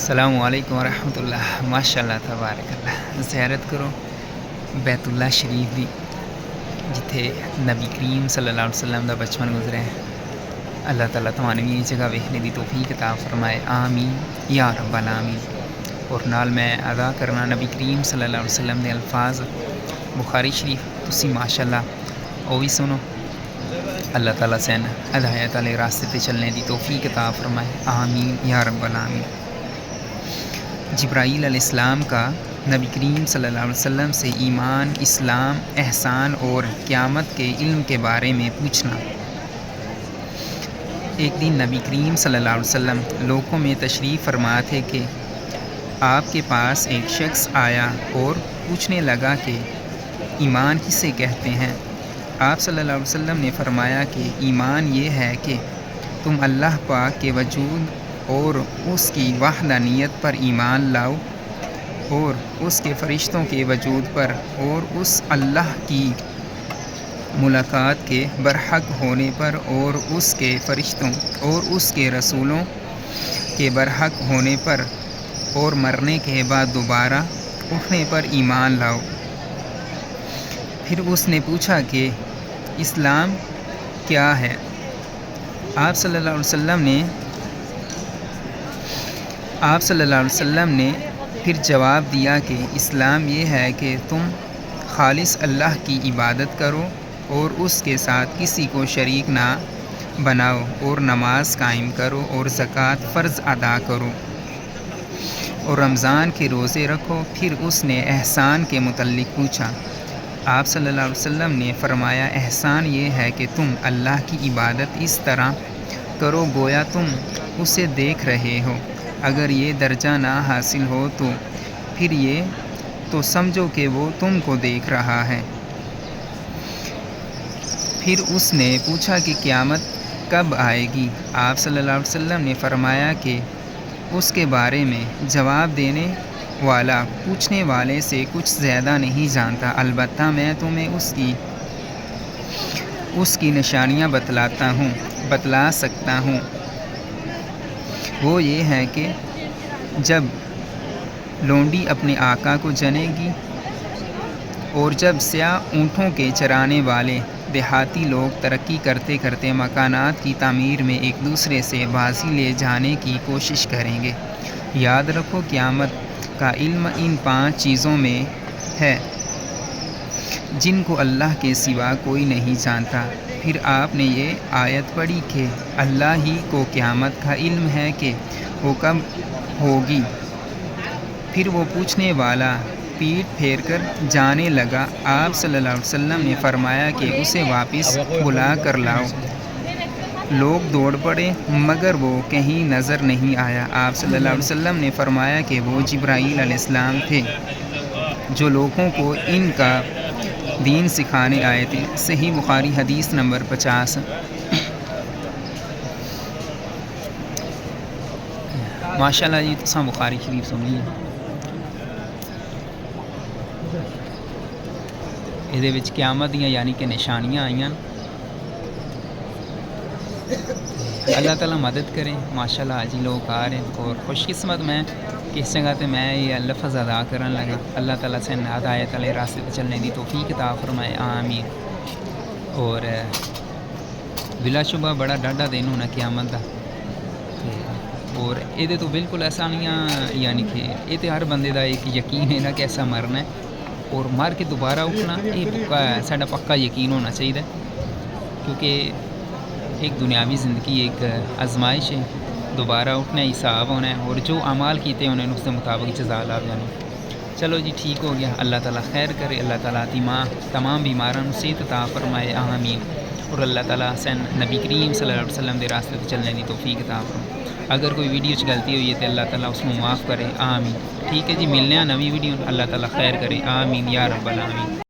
السلام علیکم ورحمۃ اللہ۔ ماشاء اللہ تبارک اللہ، زیارت کرو بیت اللہ شریف دی، جتھے نبی کریم صلی اللہ علیہ وسلم دا بچپن گزرے ہیں۔ اللہ تعالیٰ تمہیں بھی یہ جگہ ویکھنے دی توفیق عطا فرمائے، آمین یا رب العالمین۔ اور نال میں ادا کرنا نبی کریم صلی اللہ علیہ وسلم دے الفاظ بخاری شریف، تسی ماشاء اللہ وہ بھی سنو۔ اللہ تعالیٰ سین ہدایت والے راستے تے چلنے دی توفیق عطا فرمائے، آمین یا رب العالمین۔ جبرائیل علیہ السلام کا نبی کریم صلی اللہ علیہ وسلم سے ایمان، اسلام، احسان اور قیامت کے علم کے بارے میں پوچھنا۔ ایک دن نبی کریم صلی اللہ علیہ وسلم لوگوں میں تشریف فرما تھے کہ آپ کے پاس ایک شخص آیا اور پوچھنے لگا کہ ایمان کسے کہتے ہیں؟ آپ صلی اللہ علیہ وسلم نے فرمایا کہ ایمان یہ ہے کہ تم اللہ پاک کے وجود اور اس کی وحدانیت پر ایمان لاؤ، اور اس کے فرشتوں کے وجود پر، اور اس اللہ کی ملاقات کے برحق ہونے پر، اور اس کے فرشتوں اور اس کے رسولوں کے برحق ہونے پر، اور مرنے کے بعد دوبارہ اٹھنے پر ایمان لاؤ۔ پھر اس نے پوچھا کہ اسلام کیا ہے؟ آپ صلی اللہ علیہ وسلم نے پھر جواب دیا کہ اسلام یہ ہے کہ تم خالص اللہ کی عبادت کرو اور اس کے ساتھ کسی کو شریک نہ بناؤ، اور نماز قائم کرو، اور زکوٰۃ فرض ادا کرو، اور رمضان کے روزے رکھو۔ پھر اس نے احسان کے متعلق پوچھا۔ آپ صلی اللہ علیہ وسلم نے فرمایا، احسان یہ ہے کہ تم اللہ کی عبادت اس طرح کرو گویا تم اسے دیکھ رہے ہو۔ اگر یہ درجہ نہ حاصل ہو تو پھر یہ تو سمجھو کہ وہ تم کو دیکھ رہا ہے۔ پھر اس نے پوچھا کہ قیامت کب آئے گی؟ آپ صلی اللہ علیہ وسلم نے فرمایا کہ اس کے بارے میں جواب دینے والا پوچھنے والے سے کچھ زیادہ نہیں جانتا، البتہ میں تمہیں اس کی نشانیاں بتلا سکتا ہوں۔ وہ یہ ہے کہ جب لونڈی اپنے آقا کو جنے گی، اور جب سیاہ اونٹوں کے چرانے والے دیہاتی لوگ ترقی کرتے کرتے مکانات کی تعمیر میں ایک دوسرے سے بازی لے جانے کی کوشش کریں گے۔ یاد رکھو، قیامت کا علم ان 5 چیزوں میں ہے جن کو اللہ کے سوا کوئی نہیں جانتا۔ پھر آپ نے یہ آیت پڑھی کہ اللہ ہی کو قیامت کا علم ہے کہ وہ کب ہوگی۔ پھر وہ پوچھنے والا پیٹ پھیر کر جانے لگا۔ آپ صلی اللہ علیہ وسلم نے فرمایا کہ اسے واپس بلا کر لاؤ۔ لوگ دوڑ پڑے مگر وہ کہیں نظر نہیں آیا۔ آپ صلی اللہ علیہ وسلم نے فرمایا کہ وہ جبرائیل علیہ السلام تھے جو لوگوں کو ان کا دین سکھانے آئے تھے۔ صحیح بخاری حدیث نمبر 50۔ ماشاء اللہ جی، تساں بخاری شریف سنی یہ قیامت دیاں یعنی کہ نشانیاں آئیاں۔ اللہ تعالیٰ مدد کرے۔ ماشاء اللہ آج ہی لوگ آ رہے ہیں، اور خوش قسمت میں کس جگہ تے میں یہ لفظ ادا کرن لگا۔ اللہ تعالیٰ سے ہدایت والے راستے تے چلنے دی توفیق عطا فرمائے، آمین۔ اور بلا شبہ بڑا ڈاڈا دن ہونا قیامت دا، اور یہ تو بالکل آسانیاں یعنی کہ یہ تو ہر بندے دا ایک یقین ہے نا کہ ایسا مرنا ہے اور مر کے دوبارہ اٹھنا، یہ پکا ہے، ساڈا پکا یقین ہونا چاہیے، کیونکہ ایک دنیاوی زندگی ایک آزمائش ہے، دوبارہ اٹھنا حساب ہونا ہے، اور جو اعمال کیتے انہوں نے اس کے مطابق جزا لا جانی۔ چلو جی ٹھیک ہو گیا، اللہ تعالیٰ خیر کرے، اللہ تعالیٰ تمام بیماروں صحت عطا فرمائے، آمین۔ اور اللہ تعالیٰ سین نبی کریم صلی اللہ علیہ وسلم دے راستے تے چلنے دی توفیق عطا فرمائے۔ اگر کوئی ویڈیو چ غلطی ہوئی ہے تو اللہ تعالیٰ اس کو معاف کرے، آمین۔ ٹھیک ہے جی، ملنے ہیں نوی ویڈیو، اللہ تعالیٰ خیر کرے، آمین یا رب العالمین۔